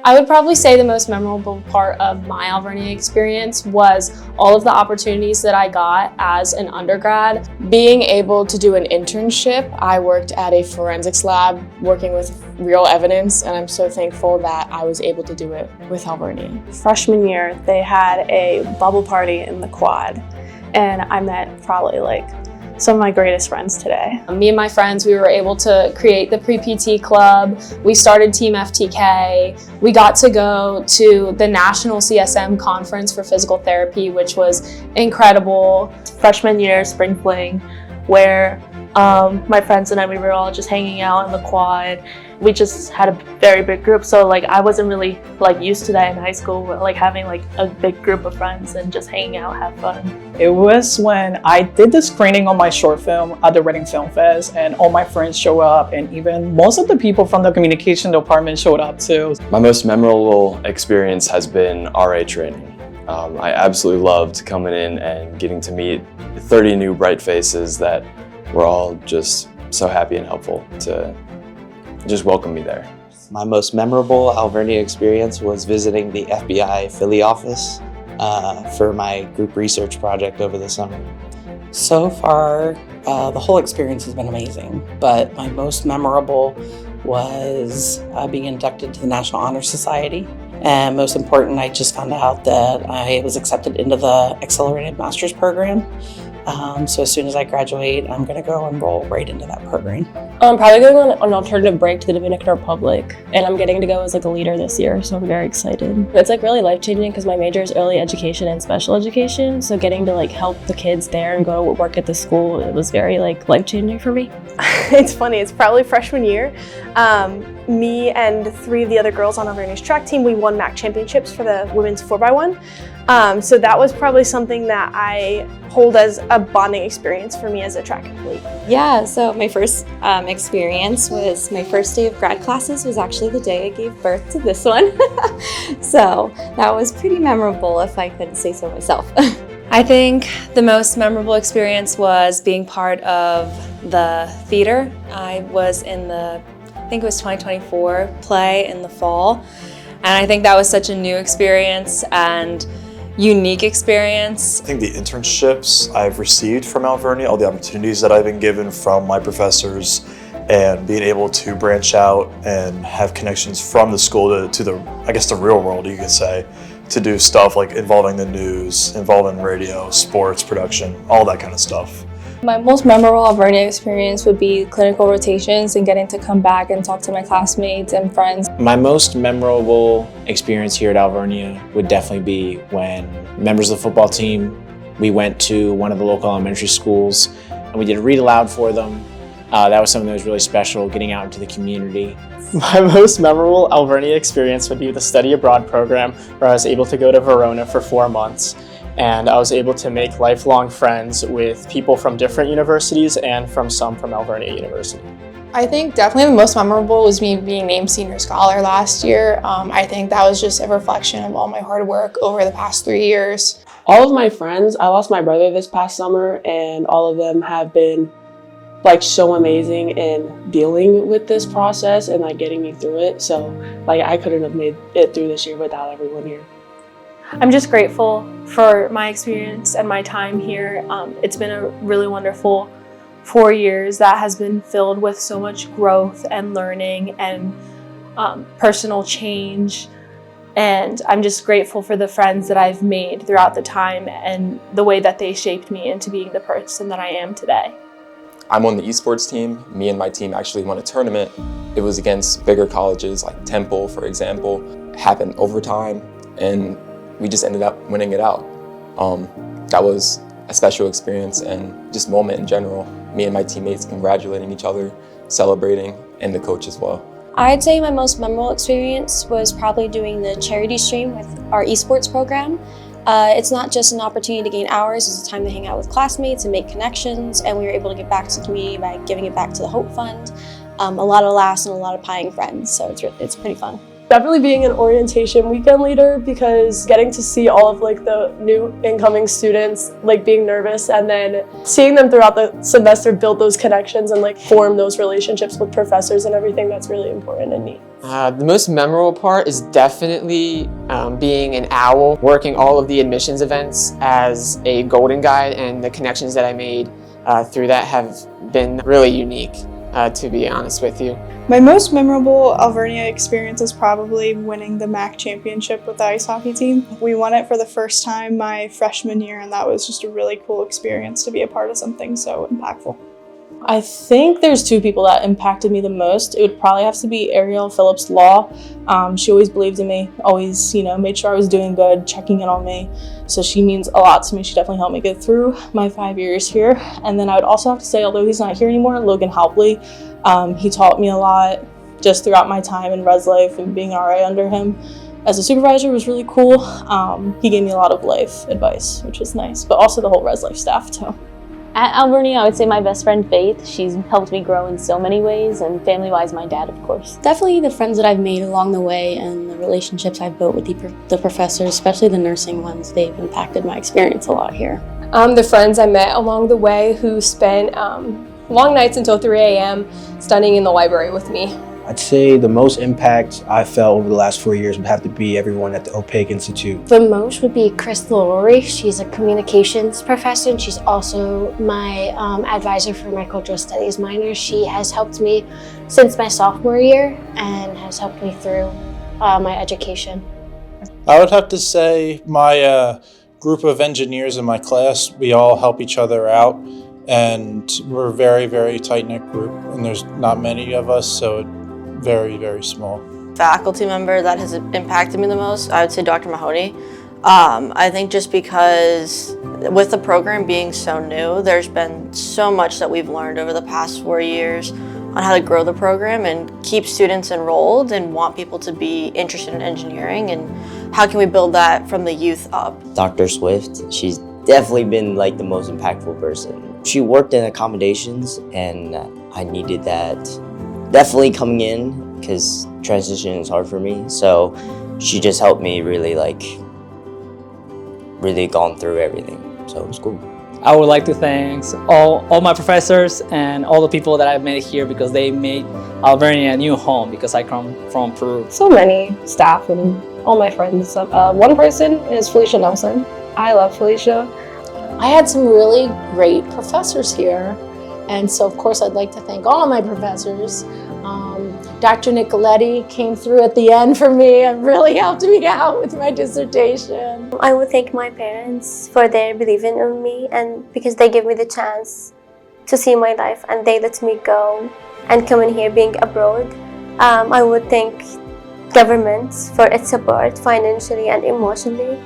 I would probably say the most memorable part of my Alvernia experience was all of the opportunities that I got as an undergrad. Being able to do an internship, I worked at a forensics lab working with real evidence, and I'm so thankful that I was able to do it with Alvernia. Freshman year, they had a bubble party in the quad, and I met probably some of my greatest friends today. Me and my friends, we were able to create the pre-PT club. We started Team FTK. We got to go to the National CSM Conference for Physical Therapy, which was incredible. Freshman year, spring fling, where my friends and I, we were all just hanging out in the quad. We just had a very big group, so I wasn't really used to that in high school, having a big group of friends and just hanging out, have fun. It was when I did the screening on my short film at the Reading Film Fest, and all my friends showed up, and even most of the people from the communication department showed up too. My most memorable experience has been RA training. I absolutely loved coming in and getting to meet 30 new bright faces that were all just so happy and helpful to just welcome me there. My most memorable Alvernia experience was visiting the FBI Philly office for my group research project over the summer. So far, the whole experience has been amazing, but my most memorable was being inducted to the National Honor Society. And most important, I just found out that I was accepted into the Accelerated Master's Program. So as soon as I graduate, I'm going to go enroll right into that program. I'm probably going on an alternative break to the Dominican Republic, and I'm getting to go as a leader this year, so I'm very excited. It's really life-changing because my major is early education and special education, so getting to help the kids there and go to work at the school, it was very life-changing for me. It's funny, it's probably freshman year. Me and 3 of the other girls on Alvernia's track team, we won MAC championships for the women's 4x1. So that was probably something that I hold as a bonding experience for me as a track athlete. Yeah, so my first experience was my first day of grad classes was actually the day I gave birth to this one. So that was pretty memorable, if I could say so myself. I think the most memorable experience was being part of the theater. I was in the, I think it was 2024 play in the fall, and I think that was such a new experience and unique experience. I think the internships I've received from Alvernia, all the opportunities that I've been given from my professors, and being able to branch out and have connections from the school to the, I guess, the real world, you could say, to do stuff involving the news, involving radio, sports production, all that kind of stuff. My most memorable Alvernia experience would be clinical rotations and getting to come back and talk to my classmates and friends. My most memorable experience here at Alvernia would definitely be when members of the football team, we went to one of the local elementary schools and we did a read aloud for them. That was something that was really special, getting out into the community. My most memorable Alvernia experience would be the study abroad program, where I was able to go to Verona for 4 months. And I was able to make lifelong friends with people from different universities and some from Alvernia University. I think definitely the most memorable was me being named senior scholar last year. I think that was just a reflection of all my hard work over the past 3 years. All of my friends, I lost my brother this past summer, and all of them have been so amazing in dealing with this process and getting me through it. So I couldn't have made it through this year without everyone here. I'm just grateful for my experience and my time here. It's been a really wonderful 4 years that has been filled with so much growth and learning and personal change. And I'm just grateful for the friends that I've made throughout the time and the way that they shaped me into being the person that I am today. I'm on the esports team. Me and my team actually won a tournament. It was against bigger colleges like Temple, for example. It happened overtime, and we just ended up winning it out. That was a special experience and just moment in general. Me and my teammates congratulating each other, celebrating, and the coach as well. I'd say my most memorable experience was probably doing the charity stream with our esports program. It's not just an opportunity to gain hours, it's a time to hang out with classmates and make connections, and we were able to give back to the community by giving it back to the Hope Fund. A lot of laughs and a lot of pieing friends, so it's pretty fun. Definitely being an orientation weekend leader, because getting to see all of like the new incoming students like being nervous and then seeing them throughout the semester build those connections and like form those relationships with professors and everything, that's really important and neat. The most memorable part is definitely being an owl, working all of the admissions events as a golden guide, and the connections that I made through that have been really unique, to be honest with you. My most memorable Alvernia experience is probably winning the MAC championship with the ice hockey team. We won it for the first time my freshman year, and that was just a really cool experience to be a part of something so impactful. I think there's two people that impacted me the most. It would probably have to be Ariel Phillips Law. She always believed in me, always, made sure I was doing good, checking in on me. So she means a lot to me. She definitely helped me get through my 5 years here. And then I would also have to say, although he's not here anymore, Logan Halpley. He taught me a lot just throughout my time in res life, and being an RA under him as a supervisor was really cool. He gave me a lot of life advice, which was nice, but also the whole res life staff too. At Alvernia, I would say my best friend Faith. She's helped me grow in so many ways, and family-wise, my dad, of course. Definitely the friends that I've made along the way and the relationships I've built with the professors, especially the nursing ones, they've impacted my experience a lot here. The friends I met along the way who spent long nights until 3 a.m. studying in the library with me. I'd say the most impact I felt over the last 4 years would have to be everyone at the Opaque Institute. The most would be Crystal Lowry. She's a communications professor, and she's also my advisor for my cultural studies minor. She has helped me since my sophomore year and has helped me through my education. I would have to say my group of engineers in my class, we all help each other out, and we're a very, very tight-knit group, and there's not many of us, so very, very small. Faculty member that has impacted me the most, I would say Dr. Mahoney. I think just because with the program being so new, there's been so much that we've learned over the past 4 years on how to grow the program and keep students enrolled and want people to be interested in engineering, and how can we build that from the youth up. Dr. Swift, she's definitely been like the most impactful person. She worked in accommodations, and I needed that definitely coming in because transition is hard for me. So she just helped me really gone through everything. So it was cool. I would like to thank all my professors and all the people that I've met here, because they made Alvernia a new home because I come from Peru. So many staff and all my friends. One person is Felicia Nelson. I love Felicia. I had some really great professors here. And so, of course, I'd like to thank all of my professors. Dr. Nicoletti came through at the end for me and really helped me out with my dissertation. I would thank my parents for their believing in me, and because they give me the chance to see my life and they let me go and come in here being abroad. I would thank government for its support financially and emotionally.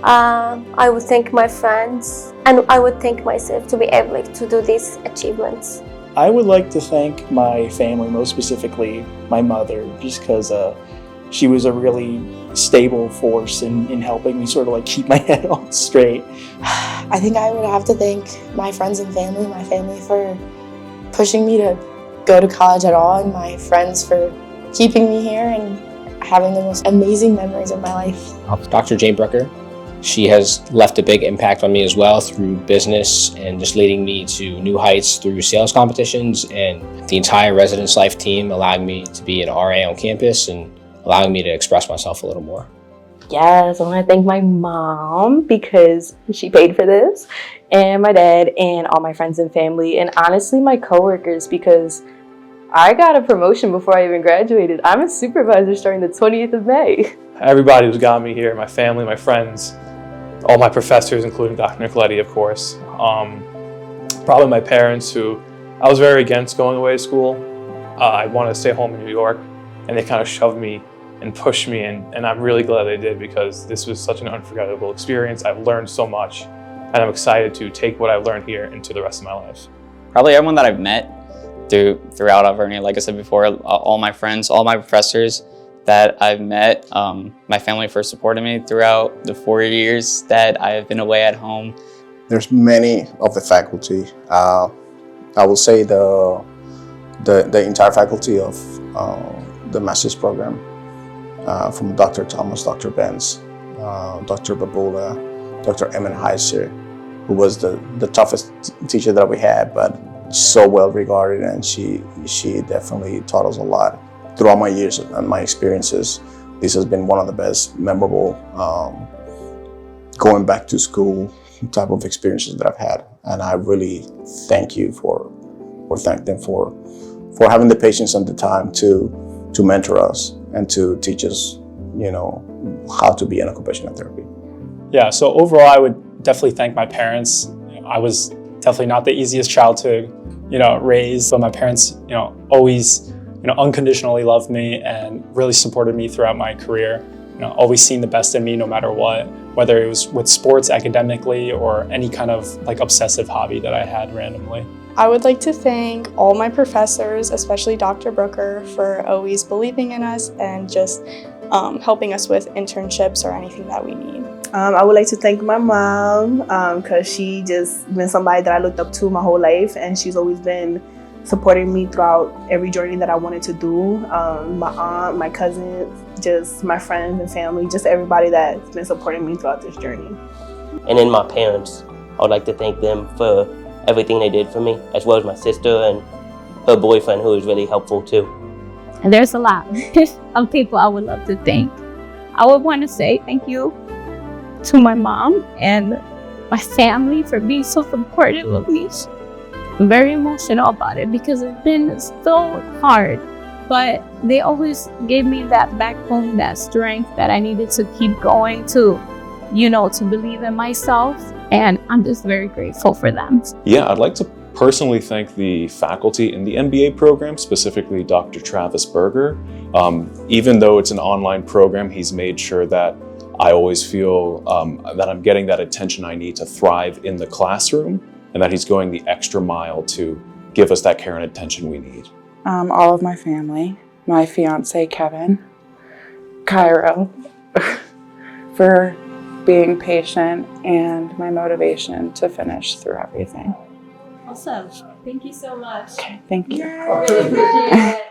I would thank my friends, and I would thank myself to be able to do these achievements. I would like to thank my family, most specifically my mother, just because she was a really stable force in helping me sort of like keep my head on straight. I think I would have to thank my friends and family, my family for pushing me to go to college at all, and my friends for keeping me here and having the most amazing memories of my life. Dr. Jane Brucker. She has left a big impact on me as well through business and just leading me to new heights through sales competitions, and the entire residence life team allowing me to be an RA on campus and allowing me to express myself a little more. Yes, I want to thank my mom because she paid for this, and my dad and all my friends and family, and honestly my coworkers, because I got a promotion before I even graduated. I'm a supervisor starting the 20th of May. Everybody who's got me here, my family, my friends, all my professors, including Dr. Nicoletti, of course. Probably my parents, who I was very against going away to school. I wanted to stay home in New York, and they kind of shoved me and pushed me, and I'm really glad they did, because this was such an unforgettable experience. I've learned so much, and I'm excited to take what I've learned here into the rest of my life. Probably everyone that I've met throughout Alvernia, like I said before, all my friends, all my professors that I've met. My family first supported me throughout the 4 years that I have been away at home. There's many of the faculty. I will say the entire faculty of the master's program. from Dr. Thomas, Dr. Benz, Dr. Babula, Dr. Emin Heiser, who was the toughest teacher that we had, but so well regarded, and she definitely taught us a lot. Throughout my years and my experiences, this has been one of the best memorable going back to school type of experiences that I've had, and I really thank them for having the patience and the time to mentor us and to teach us, how to be in occupational therapy. Yeah, so overall, I would definitely thank my parents. I was definitely not the easiest child to, raise, but my parents, always, unconditionally loved me and really supported me throughout my career. Always seen the best in me no matter what, whether it was with sports, academically, or any kind of obsessive hobby that I had randomly. I would like to thank all my professors, especially Dr. Brooker, for always believing in us and just helping us with internships or anything that we need. I would like to thank my mom because she just been somebody that I looked up to my whole life, and she's always been supporting me throughout every journey that I wanted to do. My aunt, my cousins, just my friends and family, just everybody that's been supporting me throughout this journey. And then my parents, I would like to thank them for everything they did for me, as well as my sister and her boyfriend, who was really helpful too. And there's a lot of people I would love to thank. I would want to say thank you to my mom and my family for being so supportive of me. I'm very emotional about it because it's been so hard, but they always gave me that backbone, that strength that I needed to keep going to believe in myself, and I'm just very grateful for them. Yeah, I'd like to personally thank the faculty in the MBA program, specifically Dr. Travis Berger. Even though it's an online program, he's made sure that I always feel that I'm getting that attention I need to thrive in the classroom, and that he's going the extra mile to give us that care and attention we need. All of my family, my fiance Kevin, Cairo, for being patient and my motivation to finish through everything. Awesome. Thank you so much. Okay, thank you. Yay.